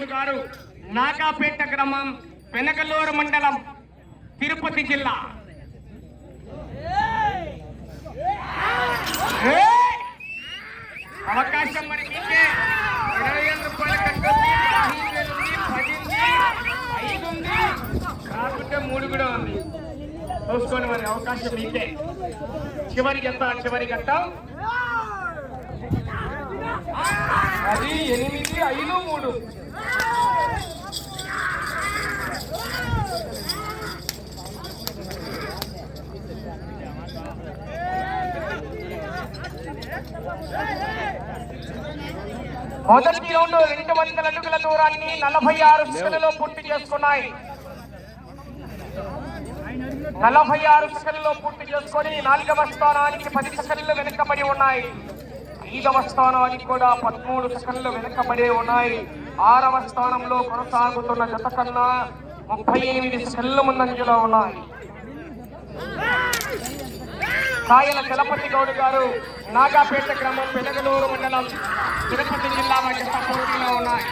గౌడ్ గారు నాగాపేట గ్రామం పెనగలూరు మండలం తిరుపతి జిల్లా. అవకాశం మరి మీకే. 25 రూపాయల కట్టుంది, 10 ఉంది, 5 ఉంది, కాకుంటే 3 కూడా ఉంది. చూసుకోండి మరి, అవకాశం మీకే. చివరి గంట, చివరి గంట అది 8, 5, 3. మొదటి రౌండ్ 200 అడుగుల దూరాన్ని 46 సెకన్లలో పూర్తి చేసుకున్నాయి. 46 సెకన్లలో పూర్తి చేసుకొని 4వ స్థానానికి 10 సెకన్లు వెనుకబడి ఉన్నాయి. 5వ స్థానానికి కూడా 13 సెకన్లు వెనుకబడి ఉన్నాయి. 6వ స్థానంలో కొనసాగుతున్న జత కన్నా 38 సెకన్లు ముందంజలో ఉన్నాయి. కాయల చలపతి గౌడ్ గారు నాగాపేట గ్రామం పెనగలూరు మండలం తిరుపతి జిల్లా మధ్య పోటీలో ఉన్నాయి.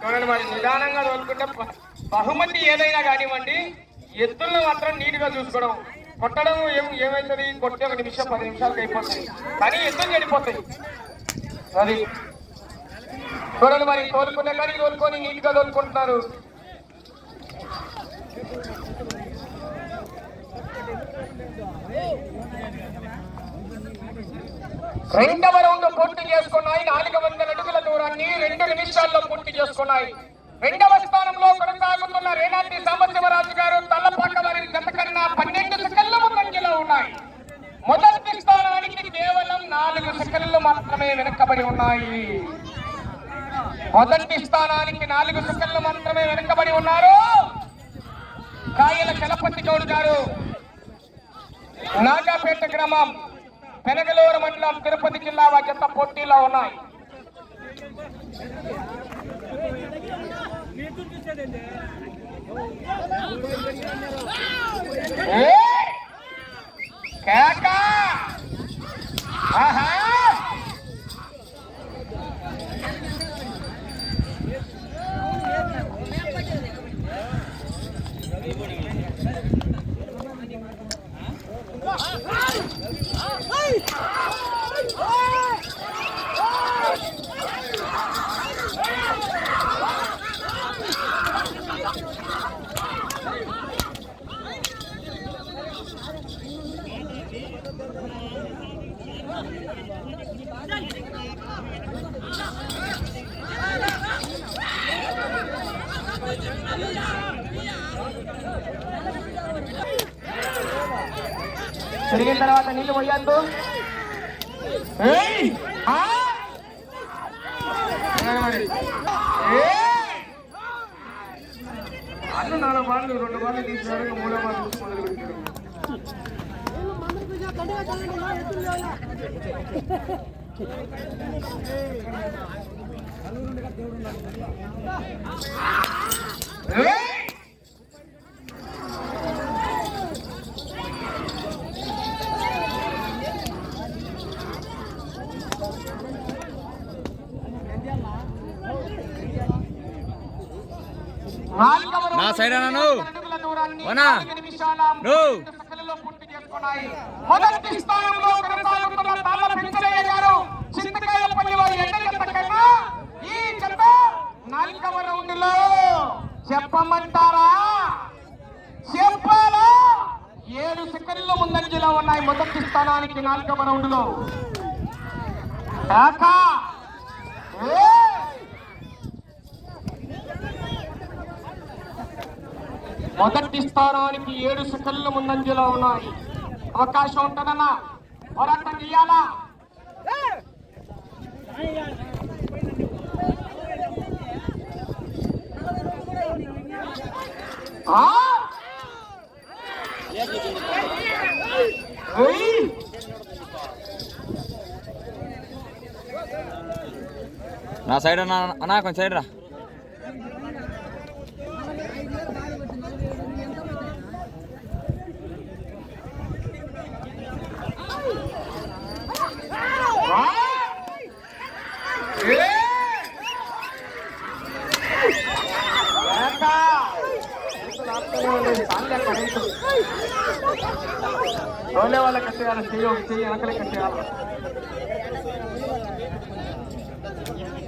చూడండి మరి, నిదానంగా తోలుకుంటే బహుమతి ఏదైనా కానివ్వండి, ఎత్తులను మాత్రం నీట్గా చూసుకోవడం. కొట్టడం ఏమవుతుంది, కొట్టి 1 నిమిషం 10 నిమిషాలకు అయిపోతుంది, కానీ ఎత్తులు చెడిపోతాయి. అది చూడండి మరి, తోలుకునే కానీ తోలుకొని నీట్గా తోలుకుంటున్నారు. రెండవ రౌండ్ పూర్తి చేసుకున్నాయి. 400 అడుగుల దూరాన్ని 2 నిమిషాల్లో పూర్తి చేసుకున్నాయి. 2వ స్థానంలో కొనసాగుతున్న రేనాటి సాంబశివరాజు గారు తల్లపాక వారి గత కన్నా 12 సెకన్ల ముందంజలో ఉన్నాయి. మొదటి స్థానానికి కేవలం 4 సెకన్లు మాత్రమే వెనుకబడి ఉన్నాయి. మొదటి స్థానానికి 4 సెకన్లు మాత్రమే వెనుకబడి ఉన్నారు. కాయల చలపతి గౌడ్ గారు నాగాపేట గ్రామం పెనగలూరు మండలం తిరుపతి జిల్లా జత పోటీలో ఉన్నాయి. తిరిగిన తర్వాత నీళ్ళు పోయద్దు. అన్న 4 బాళ్ళు 2 బాళ్ళు తీసారు, 3వ బాల్ నుంచి మొదలు పెట్టారు. నా సైడ్ అన్నాను మొదటి స్థానంలో కొనసాగుతున్న తాళ్ళ పెంచలయ్య గారు చింతకాయలపల్లి వారి ఎండగంట కన్నా ఈ జత 4వ రౌండ్ లో చెప్పమంటారా, చెప్పాలా, 7 సెకన్లు ముందంజలో ఉన్నాయి. మొదటి స్థానానికి 4వ రౌండ్ లో మొదటి స్థానానికి 7 సెకన్లు ముందంజలో ఉన్నాయి. అవకాశం ఉంటుందన్నా, పోరాటం చేయాలా. నా సైడ్ అన్నా కొంచెం సైడ్ రా. రోలే వాళ్ళ కట్టేయాలి, చెయ్యి వెనకలే కట్టేయాలి.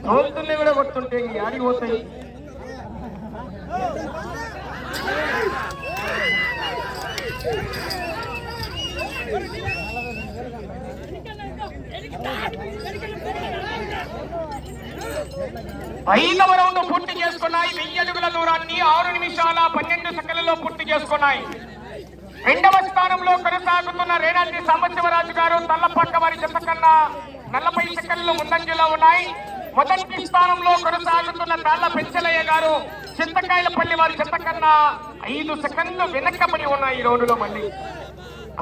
తోలుతుల్ని కూడా కొడుతుంటే ఆడికి పోతాయి. ఐదవ రౌండ్ పూర్తి చేసుకున్నాయి. 1000 అడుగుల దూరాన్ని 6 నిమిషాల 12 సెకండ్లలో పూర్తి చేసుకున్నాయి. రెండవ స్థానంలో కొనసాగుతున్న రేనాటి సాంబశివరాజు గారు తల్లపక్క వారి జత కన్నా 40 సెకండ్లు ముందంజలో ఉన్నాయి. మొదటి స్థానంలో కొనసాగుతున్న తాళ్ల పెంచలయ్య గారు చింతకాయలపల్లి వారి జత కన్నా 5 సెకండ్లు వెనకబడి ఉన్నాయి. ఈ రోడ్డులో మళ్ళీ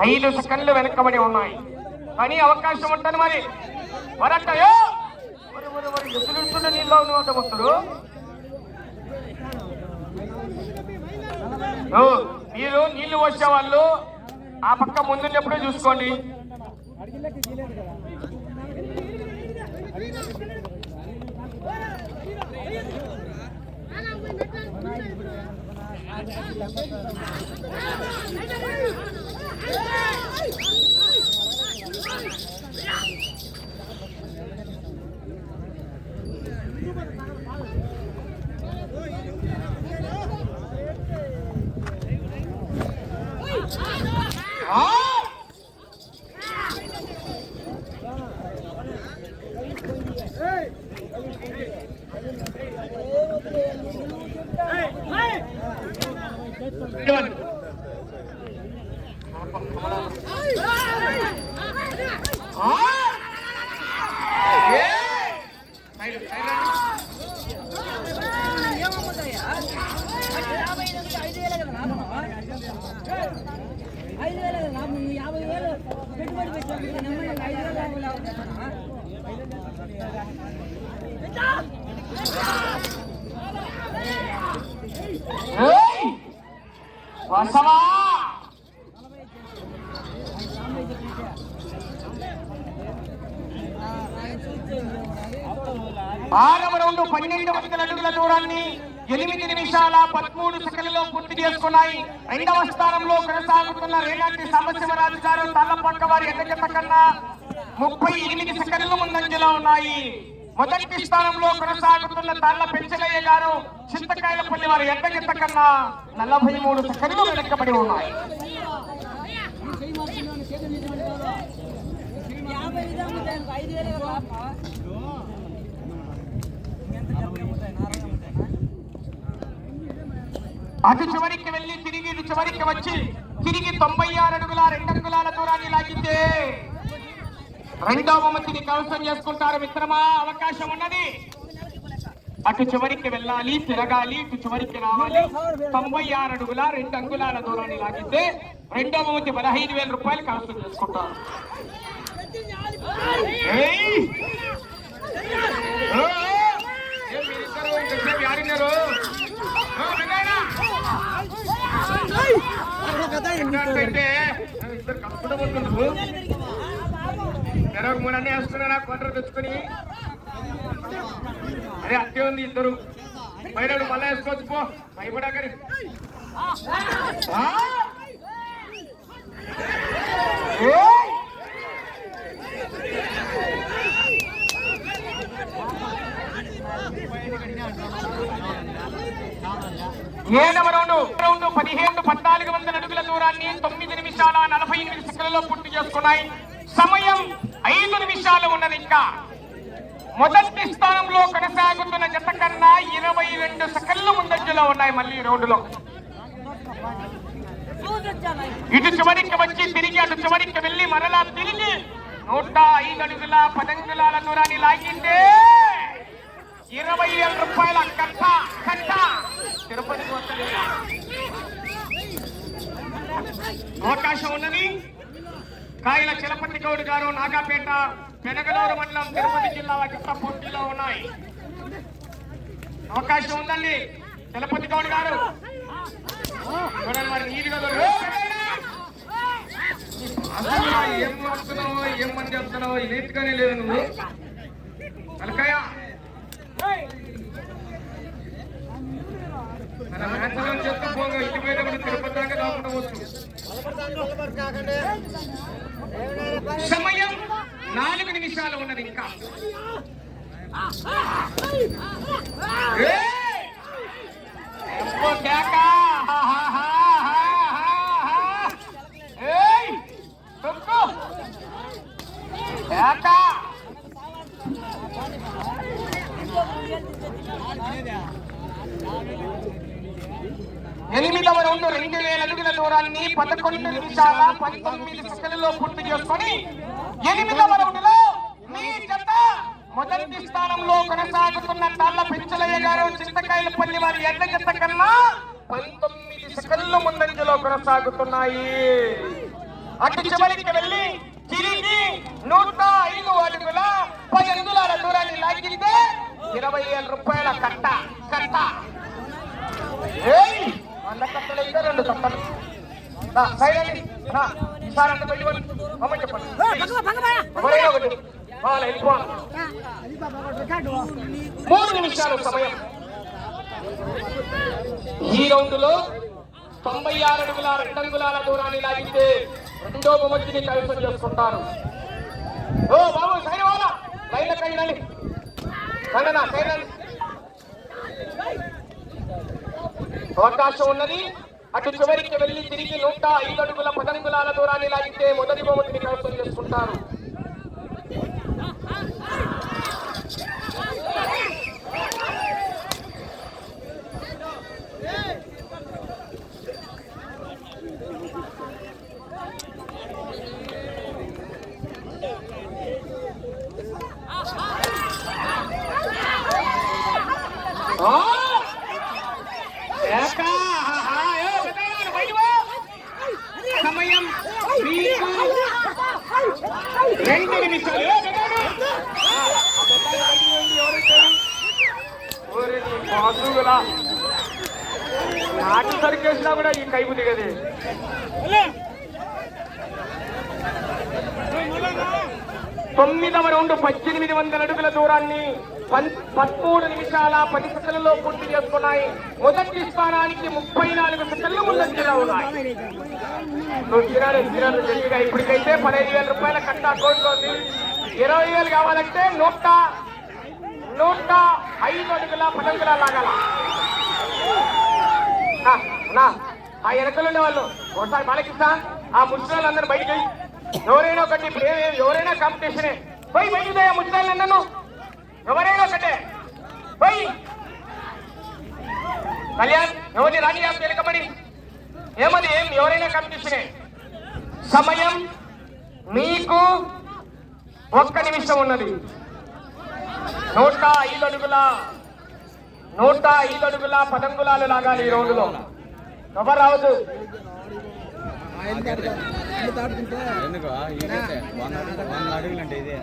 5 సెకండ్లు వెనకబడి ఉన్నాయి. కానీ అవకాశం ఉంటుంది మరి. వరట్టయో ఎదురుంటుండే నీళ్ళు ఉన్నట్టు వస్తారు. మీరు నీళ్లు వచ్చే వాళ్ళు ఆ పక్క ముందున్నప్పుడే చూసుకోండి. ఆరవ రౌండ్ 1200 అడుగుల దూరాన్ని 8 నిమిషాల 13 సెకండ్లలో పూర్తి చేసుకున్నాయి. రెండవ స్థానంలో కొనసాగుతున్న రేనాటి సాంబశివరాజు గారు తల్లపక్క వారి ఎడ్డజత కన్నా 38 సెకండ్లు ముందంజలో ఉన్నాయి. మొదటి స్థానంలో కొనసాగుతున్న తాళ్ల పెంచలయ్య గారు చింతకాయలపల్లి వారి ఎడ్డజత కన్నా 43 సెకండ్లు వెనకబడి ఉన్నాయి. అటు చివరికి వెళ్లి తిరిగి ఇటు చివరికి వచ్చి తిరిగి 96 అడుగుల 2 అంగుళాల దూరాన్ని లాగితే రెండవ బహుమతిని కైవసం చేసుకుంటారు మిత్రమా. అవకాశం ఉన్నది. అటు చివరికి వెళ్ళాలి, తిరగాలి, ఇటు చివరికి రావాలి. 96 అడుగుల 2 అంగుళాల దూరాన్ని లాగితే రెండవ బహుమతి 15,000 రూపాయలు కైవసం చేసుకుంటారు. ఇద్దరు మూడన్నీ వేసుకున్నారా కొంటరు తెచ్చుకుని? అరే అట్టే ఉంది. ఇద్దరు పైన మళ్ళా వేసుకోవచ్చు పో భయపడాకరి. ఏడవ రౌండ్ 1400 అడుగుల దూరాన్ని 9 నిమిషాల 48 సెకండ్లలో పూర్తి చేసుకున్నాయి. సమయం 5 నిమిషాలు ఉన్నది. ఇంకా మొదటి స్థానంలో కొనసాగుతున్న జత కన్నా 22 సెకండ్లు ముందంజలో ఉన్నాయి. మళ్ళీ రోడ్డులో ఇటు చివరికి వచ్చి తిరిగి అటు చివరికి వెళ్లి మరలా తిరిగి 105 అడుగుల 10 అంగుళాల దూరాన్ని లాగిందే 20,000 రూపాయల కట్ట తిరుపతికి వస్తుంది. అవకాశం ఉన్నది. కాయల చలపతి గౌడ్ గారు నాగాపేట పెనగలూరు మండలం తిరుపతి జిల్లా గిట్ట పోటీలో ఉన్నాయి. అవకాశం ఉందండి చలపతి గౌడ్ గారు. చూడండి మరి నీట్గా అసలు ఏం వస్తున్నావో ఏం పని చెప్తున్నావో నీట్గానే లేదు నువ్వు అలకాయ. మన మ్యాచ్లను చెప్తా పోగా ఇంటి మీద కూడా తిరుపతి దాకా రాకుండా వచ్చు. సమయం 4 నిమిషాలు ఉన్నది ఇంకా. ఎనిమిదవ రౌండ్ 2000 అడుగుల దూరాన్ని 11 నిమిషాల 19 సెకండ్లలో పూర్తి చేసుకొని 8వ రౌండ్ లో మీ జత మొదటి స్థానంలో కొనసాగుతున్న తాళ్ళ పెంచలయ్య గారు చింతకాయలపల్లి వారి ఎడ్ల జత కన్నా 19 సెకండ్ల ముందంజలో కొనసాగుతున్నాయి. అటు చివరికి వెళ్ళి తిరిగి 105 అడుగుల 10 అంగుళాల దూరాన్ని లాగితే 20,000 రూపాయల కట్ట. వంద కట్టలు అయితే 2 కట్టలు సార్ అంత పెట్టుకోండి మమ్మల్ని చెప్పండి. 3 నిమిషాలు సమయం. ఈ రౌండ్ లో 96 అడుగుల 2 అంగుళాల దూరాన్ని లాగితే 2వ బహుమతిని కైవసం చేసుకుంటారు. ఓ బాబు సైడ్ వాళ్ళ లైన్ కైనండి కన్నా సైడ్ అవకాశం ఉన్నది. అటు చివరికి వెళ్లి తిరిగి 105 అడుగుల 10 అంగుళాల దూరాన్ని లాగితే మొదటి బహుమతిని కైవసం చేసుకుంటారు. సమయం 2 నిమిషాలు. నాటి సరికేసినా కూడా ఈ కైపు దిగది. 9వ రౌండ్ 1800 అడుగుల దూరాన్ని 13 నిమిషాల 10 సెకండ్లలో పూర్తి చేసుకున్నాయి. మొదటి స్థానానికి 34 సెకండ్లు ముందంజలో ఉన్నాయి. ఇప్పటికైతే 15,000 రూపాయల కట్ట అకౌంట్ ఉంది. 20,000 కావాలంటే 105 అడుగుల 10 అంగుళాలు లాగాల. ఆ వెనకలుండే వాళ్ళు ఒకసారి బాలకృష్ణ ఆ ముస్లింలందరూ బయట ఎవరైనా ఒకటి ఎవరైనా కాంపిటీషనే పోయి బయట ముస్లింలందరూ ఎవరైనా ఒకటే పోయి కళ్యాణ్ ఎవరిని రాణి వెనకబడి ఏమది ఎవరైనా కాంపిటీషనే. సమయం మీకు 1 నిమిషం ఉన్నది. 105 అడుగుల 10 అంగుళాలు లాగాలి ఈ రౌండ్ లో. ఎవరు రావద్దు. ఎందుకు 100 అడుగులు అంటే ఇదే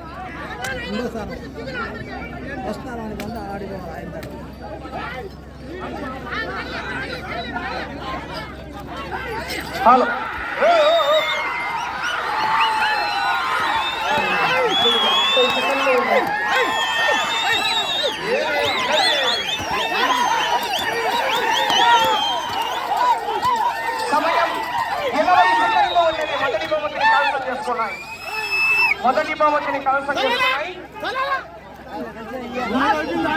హలో సమయం 20 సెకండ్లో ఉన్నది. మొదటి బహుమతిని కైవసం చేసుకున్నాయి.